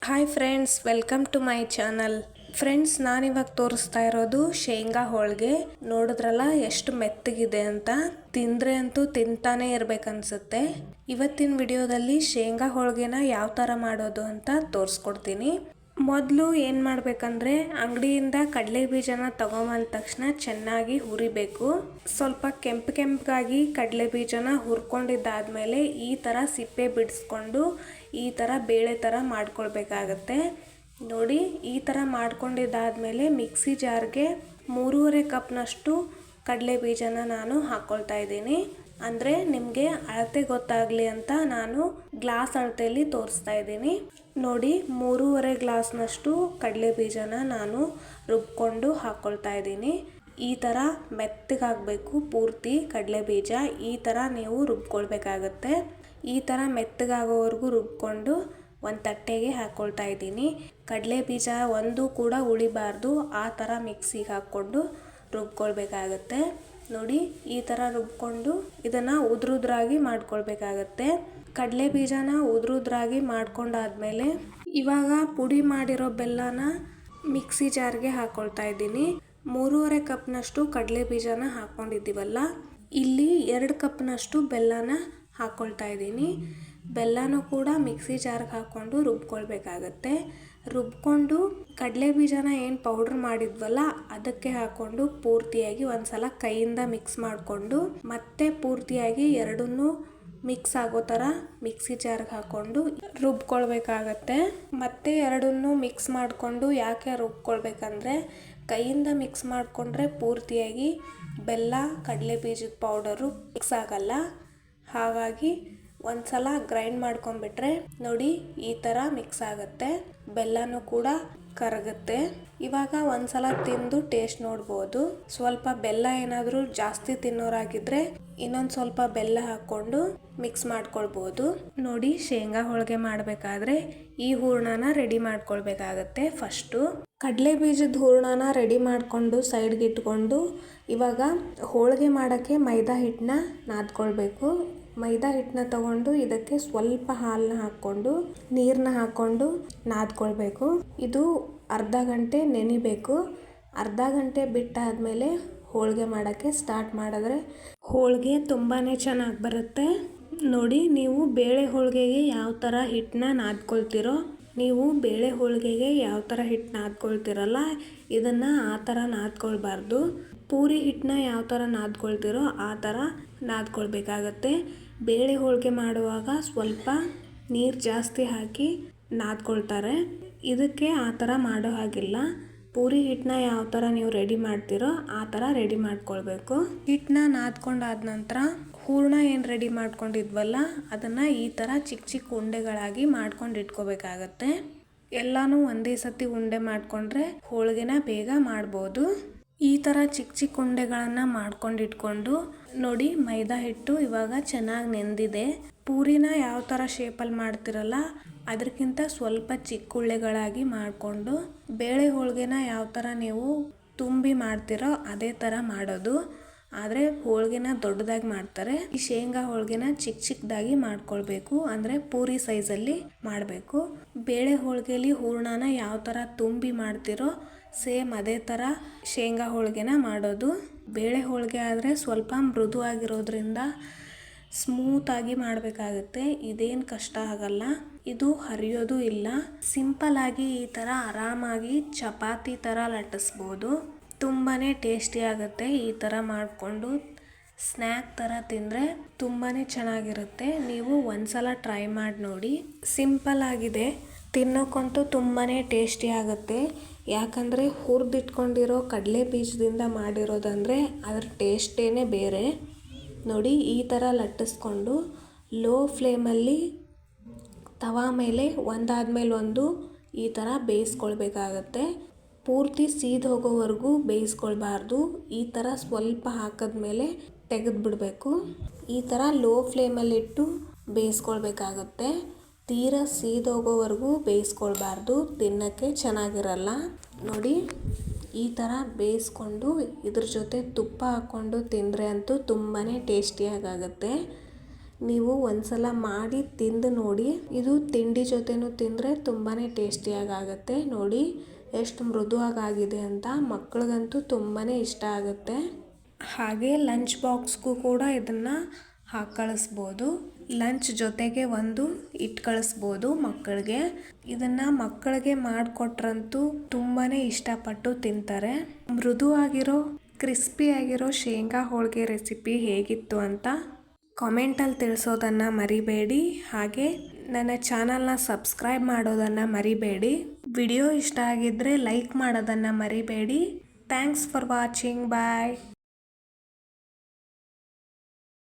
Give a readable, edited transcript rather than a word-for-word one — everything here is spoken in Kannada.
Hi friends, welcome to my channel. Friends, ನಾನಿವಾಗ ತೋರಿಸ್ತಾ ಇರೋದು ಶೇಂಗಾ ಹೋಳಿಗೆ. ನೋಡಿದ್ರಲ್ಲ ಎಷ್ಟು ಮೆತ್ತಗಿದೆ ಅಂತ. ತಿಂದ್ರೆ ಅಂತೂ ತಿಂತಾನೆ ಇರ್ಬೇಕನ್ಸುತ್ತೆ. ಇವತ್ತಿನ ವಿಡಿಯೋದಲ್ಲಿ ಶೇಂಗಾ ಹೋಳಿಗೆನ ಯಾವ ಥರ ಮಾಡೋದು ಅಂತ ತೋರಿಸ್ಕೊಡ್ತೀನಿ. ಮೊದಲು ಏನು ಮಾಡಬೇಕಂದ್ರೆ, ಅಂಗಡಿಯಿಂದ ಕಡಲೆ ಬೀಜನ ತಗೊಂಬಂದ ತಕ್ಷಣ ಚೆನ್ನಾಗಿ ಹುರಿಬೇಕು. ಸ್ವಲ್ಪ ಕೆಂಪಗಾಗಿ ಕಡಲೆ ಬೀಜನ ಹುರ್ಕೊಂಡಿದ್ದಾದ್ಮೇಲೆ ಈ ಥರ ಸಿಪ್ಪೆ ಬಿಡಿಸ್ಕೊಂಡು ಈ ಥರ ಬೇಳೆ ಥರ ಮಾಡ್ಕೊಳ್ಬೇಕಾಗತ್ತೆ. ನೋಡಿ, ಈ ಥರ ಮಾಡ್ಕೊಂಡಿದ್ದಾದ್ಮೇಲೆ ಮಿಕ್ಸಿ ಜಾರ್ಗೆ 3.5 ಕಪ್ನಷ್ಟು ಕಡಲೆ ಬೀಜನ ನಾನು ಹಾಕ್ಕೊಳ್ತಾ ಇದ್ದೀನಿ. ಅಂದರೆ ನಿಮಗೆ ಅಳತೆ ಗೊತ್ತಾಗಲಿ ಅಂತ ನಾನು ಗ್ಲಾಸ್ ಅಳತೆಯಲ್ಲಿ ತೋರಿಸ್ತಾ ಇದ್ದೀನಿ. ನೋಡಿ, 3.5 ಗ್ಲಾಸ್ನಷ್ಟು ಕಡಲೆ ಬೀಜನ ನಾನು ರುಬ್ಕೊಂಡು ಹಾಕ್ಕೊಳ್ತಾ ಇದ್ದೀನಿ. ಈ ಥರ ಮೆತ್ತಗಾಗಬೇಕು ಪೂರ್ತಿ ಕಡಲೆ ಬೀಜ. ಈ ಥರ ನೀವು ರುಬ್ಕೊಳ್ಬೇಕಾಗತ್ತೆ. ಈ ಥರ ಮೆತ್ತಗಾಗೋವರೆಗೂ ರುಬ್ಕೊಂಡು ಒಂದು ತಟ್ಟೆಗೆ ಹಾಕ್ಕೊಳ್ತಾ ಇದ್ದೀನಿ. ಕಡಲೆ ಬೀಜ ಒಂದು ಕೂಡ ಉಳಿಬಾರ್ದು, ಆ ಥರ ಮಿಕ್ಸಿಗೆ ಹಾಕ್ಕೊಂಡು ರುಬ್ಕೊಳ್ಬೇಕಾಗತ್ತೆ. ನೋಡಿ, ಈ ಥರ ರುಬ್ಕೊಂಡು ಇದನ್ನು ಉದ್ರುದ್ರಾಗಿ ಮಾಡ್ಕೊಳ್ಬೇಕಾಗತ್ತೆ. ಕಡಲೆ ಬೀಜನ ಉದ್ರುದ್ರಾಗಿ ಮಾಡ್ಕೊಂಡಾದ್ಮೇಲೆ ಇವಾಗ ಪುಡಿ ಮಾಡಿರೋ ಬೆಲ್ಲನ ಮಿಕ್ಸಿ ಜಾರ್ಗೆ ಹಾಕ್ಕೊಳ್ತಾ ಇದ್ದೀನಿ. 3.5 ಕಪ್ನಷ್ಟು ಕಡಲೆ ಬೀಜನ ಹಾಕ್ಕೊಂಡಿದ್ದೀವಲ್ಲ, ಇಲ್ಲಿ 2 ಕಪ್ನಷ್ಟು ಬೆಲ್ಲನ ಹಾಕ್ಕೊಳ್ತಾ ಇದ್ದೀನಿ. ಬೆಲ್ಲನೂ ಕೂಡ ಮಿಕ್ಸಿ ಜಾರ್ಗೆ ಹಾಕ್ಕೊಂಡು ರುಬ್ಕೊಳ್ಬೇಕಾಗತ್ತೆ. ರುಬ್ಕೊಂಡು ಕಡಲೆ ಬೀಜನ ಏನು ಪೌಡ್ರ್ ಮಾಡಿದ್ವಲ್ಲ ಅದಕ್ಕೆ ಹಾಕ್ಕೊಂಡು ಪೂರ್ತಿಯಾಗಿ ಒಂದ್ಸಲ ಕೈಯಿಂದ ಮಿಕ್ಸ್ ಮಾಡಿಕೊಂಡು ಮತ್ತೆ ಪೂರ್ತಿಯಾಗಿ ಎರಡನ್ನೂ ಮಿಕ್ಸ್ ಆಗೋ ಥರ ಮಿಕ್ಸಿ ಜಾರ್ಗೆ ಹಾಕ್ಕೊಂಡು ರುಬ್ಕೊಳ್ಬೇಕಾಗತ್ತೆ. ಮತ್ತೆ ಎರಡನ್ನೂ ಮಿಕ್ಸ್ ಮಾಡಿಕೊಂಡು ಯಾಕೆ ರುಬ್ಕೊಳ್ಬೇಕಂದ್ರೆ, ಕೈಯಿಂದ ಮಿಕ್ಸ್ ಮಾಡಿಕೊಂಡ್ರೆ ಪೂರ್ತಿಯಾಗಿ ಬೆಲ್ಲ ಕಡಲೆ ಬೀಜದ ಪೌಡರು ಮಿಕ್ಸ್ ಆಗಲ್ಲ. ಹಾಗಾಗಿ ಒಂದ್ಸಲ ಗ್ರೈಂಡ್ ಮಾಡ್ಕೊಂಡ್ಬಿಟ್ರೆ ನೋಡಿ ಈ ಥರ ಮಿಕ್ಸ್ ಆಗುತ್ತೆ. ಬೆಲ್ಲನೂ ಕೂಡ ಕರಗುತ್ತೆ. ಇವಾಗ ಒಂದ್ಸಲ ತಿಂದು ಟೇಸ್ಟ್ ನೋಡ್ಬೋದು. ಸ್ವಲ್ಪ ಬೆಲ್ಲ ಏನಾದರೂ ಜಾಸ್ತಿ ತಿನ್ನೋರಾಗಿದ್ರೆ ಇನ್ನೊಂದು ಸ್ವಲ್ಪ ಬೆಲ್ಲ ಹಾಕ್ಕೊಂಡು ಮಿಕ್ಸ್ ಮಾಡ್ಕೊಳ್ಬೋದು. ನೋಡಿ, ಶೇಂಗಾ ಹೋಳಿಗೆ ಮಾಡಬೇಕಾದ್ರೆ ಈ ಹೂರಣನ ರೆಡಿ ಮಾಡ್ಕೊಳ್ಬೇಕಾಗತ್ತೆ. ಫಸ್ಟು ಕಡಲೆ ಬೀಜದ ಹೂರಣನ ರೆಡಿ ಮಾಡಿಕೊಂಡು ಸೈಡ್ಗೆ ಇಟ್ಕೊಂಡು ಇವಾಗ ಹೋಳಿಗೆ ಮಾಡೋಕ್ಕೆ ಮೈದಾ ಹಿಟ್ಟನ್ನ ನಾದ್ಕೊಳ್ಬೇಕು. ಮೈದಾ ಹಿಟ್ಟನ್ನ ತಗೊಂಡು ಇದಕ್ಕೆ ಸ್ವಲ್ಪ ಹಾಲನ್ನ ಹಾಕ್ಕೊಂಡು ನೀರನ್ನ ಹಾಕ್ಕೊಂಡು ನಾದ್ಕೊಳ್ಬೇಕು. ಇದು ಅರ್ಧ ಗಂಟೆ ನೆನಿಬೇಕು. ಅರ್ಧ ಗಂಟೆ ಬಿಟ್ಟಾದಮೇಲೆ ಹೋಳಿಗೆ ಮಾಡೋಕ್ಕೆ ಸ್ಟಾರ್ಟ್ ಮಾಡಿದ್ರೆ ಹೋಳಿಗೆ ತುಂಬಾ ಚೆನ್ನಾಗಿ ಬರುತ್ತೆ. ನೋಡಿ, ನೀವು ಬೇಳೆ ಹೋಳಿಗೆಗೆ ಯಾವ ಥರ ಹಿಟ್ಟನ್ನ ನಾದ್ಕೊಳ್ತಿರೋ, ನೀವು ಬೇಳೆ ಹೋಳಿಗೆಗೆ ಯಾವ ಥರ ಹಿಟ್ಟು ನಾದ್ಕೊಳ್ತಿರಲ್ಲ ಇದನ್ನು ಆ ಥರ ನಾದ್ಕೊಳ್ಬಾರ್ದು. ಪೂರಿ ಹಿಟ್ಟನ್ನ ಯಾವ ಥರ ನಾದ್ಕೊಳ್ತಿರೋ ಆ ಥರ ನಾದ್ಕೊಳ್ಬೇಕಾಗತ್ತೆ. ಬೇಳೆ ಹೋಳಿಗೆ ಮಾಡುವಾಗ ಸ್ವಲ್ಪ ನೀರು ಜಾಸ್ತಿ ಹಾಕಿ ನಾದ್ಕೊಳ್ತಾರೆ. ಇದಕ್ಕೆ ಆ ಥರ ಮಾಡೋ ಹಾಗಿಲ್ಲ. ಪೂರಿ ಹಿಟ್ಟನ್ನ ಯಾವ ಥರ ನೀವು ರೆಡಿ ಮಾಡ್ತೀರೋ ಆ ಥರ ರೆಡಿ ಮಾಡ್ಕೊಳ್ಬೇಕು. ಹಿಟ್ಟನ್ನ ನಾದ್ಕೊಂಡಾದ ನಂತರ ಹೂರಣ ಏನು ರೆಡಿ ಮಾಡ್ಕೊಂಡಿದ್ವಲ್ಲ ಅದನ್ನು ಈ ಥರ ಚಿಕ್ಕ ಚಿಕ್ಕ ಉಂಡೆಗಳಾಗಿ ಮಾಡ್ಕೊಂಡು ಇಟ್ಕೋಬೇಕಾಗತ್ತೆ. ಎಲ್ಲನೂ ಒಂದೇ ಸತಿ ಉಂಡೆ ಮಾಡಿಕೊಂಡ್ರೆ ಹೋಳಿಗೆನ ಬೇಗ ಮಾಡ್ಬೋದು. ಈ ಥರ ಚಿಕ್ಕ ಚಿಕ್ಕ ಉಂಡೆಗಳನ್ನು ಮಾಡ್ಕೊಂಡು ಇಟ್ಕೊಂಡು ನೋಡಿ, ಮೈದಾ ಹಿಟ್ಟು ಇವಾಗ ಚೆನ್ನಾಗಿ ನೆಂದಿದೆ. ಪೂರಿನ ಯಾವ ಥರ ಶೇಪಲ್ಲಿ ಮಾಡ್ತಿರಲ್ಲ ಅದಕ್ಕಿಂತ ಸ್ವಲ್ಪ ಚಿಕ್ಕ ಉಳ್ಳೆಗಳಾಗಿ ಮಾಡಿಕೊಂಡು ಬೇಳೆ ಹೋಳಿಗೆನ ಯಾವ ಥರ ನೀವು ತುಂಬಿ ಮಾಡ್ತಿರೋ ಅದೇ ಥರ ಮಾಡೋದು. ಆದರೆ ಹೋಳಿಗೆನ ದೊಡ್ಡದಾಗಿ ಮಾಡ್ತಾರೆ. ಈ ಶೇಂಗಾ ಹೋಳಿಗೆನ ಚಿಕ್ಕ ಚಿಕ್ಕದಾಗಿ ಮಾಡ್ಕೊಳ್ಬೇಕು. ಅಂದರೆ ಪೂರಿ ಸೈಜಲ್ಲಿ ಮಾಡಬೇಕು. ಬೇಳೆ ಹೋಳಿಗೆಯಲ್ಲಿ ಹೂರಣನ ಯಾವ ಥರ ತುಂಬಿ ಮಾಡ್ತಿರೋ ಸೇಮ್ ಅದೇ ಥರ ಶೇಂಗಾ ಹೋಳಿಗೆನ ಮಾಡೋದು. ಬೇಳೆ ಹೋಳಿಗೆ ಆದರೆ ಸ್ವಲ್ಪ ಮೃದುವಾಗಿರೋದ್ರಿಂದ ಸ್ಮೂತಾಗಿ ಮಾಡಬೇಕಾಗುತ್ತೆ. ಇದೇನು ಕಷ್ಟ ಆಗಲ್ಲ. ಇದು ಹರಿಯೋದು ಇಲ್ಲ. ಸಿಂಪಲ್ಲಾಗಿ ಈ ಥರ ಆರಾಮಾಗಿ ಚಪಾತಿ ಥರ ಲಟ್ಟಿಸ್ಬೋದು. ತುಂಬಾ ಟೇಸ್ಟಿ ಆಗುತ್ತೆ. ಈ ಥರ ಮಾಡಿಕೊಂಡು ಸ್ನ್ಯಾಕ್ ಥರ ತಿಂದರೆ ತುಂಬಾ ಚೆನ್ನಾಗಿರುತ್ತೆ. ನೀವು ಒಂದ್ಸಲ ಟ್ರೈ ಮಾಡಿ ನೋಡಿ. ಸಿಂಪಲ್ ಆಗಿದೆ, ತಿನ್ನೋಕ್ಕಂತೂ ತುಂಬಾ ಟೇಸ್ಟಿ ಆಗುತ್ತೆ. ಯಾಕಂದರೆ ಹುರಿದಿಟ್ಕೊಂಡಿರೋ ಕಡಲೆ ಬೀಜದಿಂದ ಮಾಡಿರೋದಂದರೆ ಅದರ ಟೇಸ್ಟೇನೆ ಬೇರೆ. ನೋಡಿ, ಈ ಥರ ಲಟ್ಟಿಸ್ಕೊಂಡು ಲೋ ಫ್ಲೇಮಲ್ಲಿ ತವಾ ಮೇಲೆ ಒಂದಾದ್ಮೇಲೆ ಒಂದು ಈ ಥರ ಬೇಯಿಸ್ಕೊಳ್ಬೇಕಾಗತ್ತೆ. ಪೂರ್ತಿ ಸೀದ್ ಹೋಗೋವರೆಗೂ ಬೇಯಿಸ್ಕೊಳ್ಬಾರ್ದು. ಈ ಥರ ಸ್ವಲ್ಪ ಹಾಕಿದ್ಮೇಲೆ ತೆಗೆದುಬಿಡಬೇಕು. ಈ ಥರ ಲೋ ಫ್ಲೇಮಲ್ಲಿಟ್ಟು ಬೇಯಿಸ್ಕೊಳ್ಬೇಕಾಗತ್ತೆ. ತೀರಾ ಸೀದೋಗೋವರೆಗೂ ಬೇಯಿಸ್ಕೊಳ್ಬಾರ್ದು, ತಿನ್ನೋಕ್ಕೆ ಚೆನ್ನಾಗಿರಲ್ಲ. ನೋಡಿ, ಈ ಥರ ಬೇಯಿಸ್ಕೊಂಡು ಇದ್ರ ಜೊತೆ ತುಪ್ಪ ಹಾಕ್ಕೊಂಡು ತಿಂದರೆ ಅಂತೂ ತುಂಬಾ ಟೇಸ್ಟಿಯಾಗುತ್ತೆ. ನೀವು ಒಂದ್ಸಲ ಮಾಡಿ ತಿಂದು ನೋಡಿ. ಇದು ತಿಂಡಿ ಜೊತೆನೂ ತಿಂದರೆ ತುಂಬಾ ಟೇಸ್ಟಿಯಾಗಿ ಆಗುತ್ತೆ. ನೋಡಿ ಎಷ್ಟು ಮೃದುವಾಗಿದೆ ಅಂತ. ಮಕ್ಕಳಿಗಂತೂ ತುಂಬಾ ಇಷ್ಟ ಆಗುತ್ತೆ. ಹಾಗೆ ಲಂಚ್ ಬಾಕ್ಸ್ಗೂ ಕೂಡ ಇದನ್ನು ಹಾಕಿ ಕಳಿಸ್ಬೋದು. ಲಂಚ್ ಜೊತೆಗೆ ಒಂದು ಇಟ್ಟು ಕಳಿಸ್ಬೋದು ಮಕ್ಕಳಿಗೆ. ಇದನ್ನು ಮಕ್ಕಳಿಗೆ ಮಾಡಿಕೊಟ್ರಂತೂ ತುಂಬಾ ಇಷ್ಟಪಟ್ಟು ತಿಂತಾರೆ. ಮೃದುವಾಗಿರೋ ಕ್ರಿಸ್ಪಿಯಾಗಿರೋ ಶೇಂಗಾ ಹೋಳಿಗೆ ರೆಸಿಪಿ ಹೇಗಿತ್ತು ಅಂತ ಕಾಮೆಂಟಲ್ಲಿ ತಿಳಿಸೋದನ್ನು ಮರಿಬೇಡಿ. ಹಾಗೆ ನನ್ನ ಚಾನಲ್ನ ಸಬ್ಸ್ಕ್ರೈಬ್ ಮಾಡೋದನ್ನು ಮರಿಬೇಡಿ. ವಿಡಿಯೋ ಇಷ್ಟ ಆಗಿದ್ದರೆ ಲೈಕ್ ಮಾಡೋದನ್ನು ಮರಿಬೇಡಿ. Thanks for watching. ಬಾಯ್.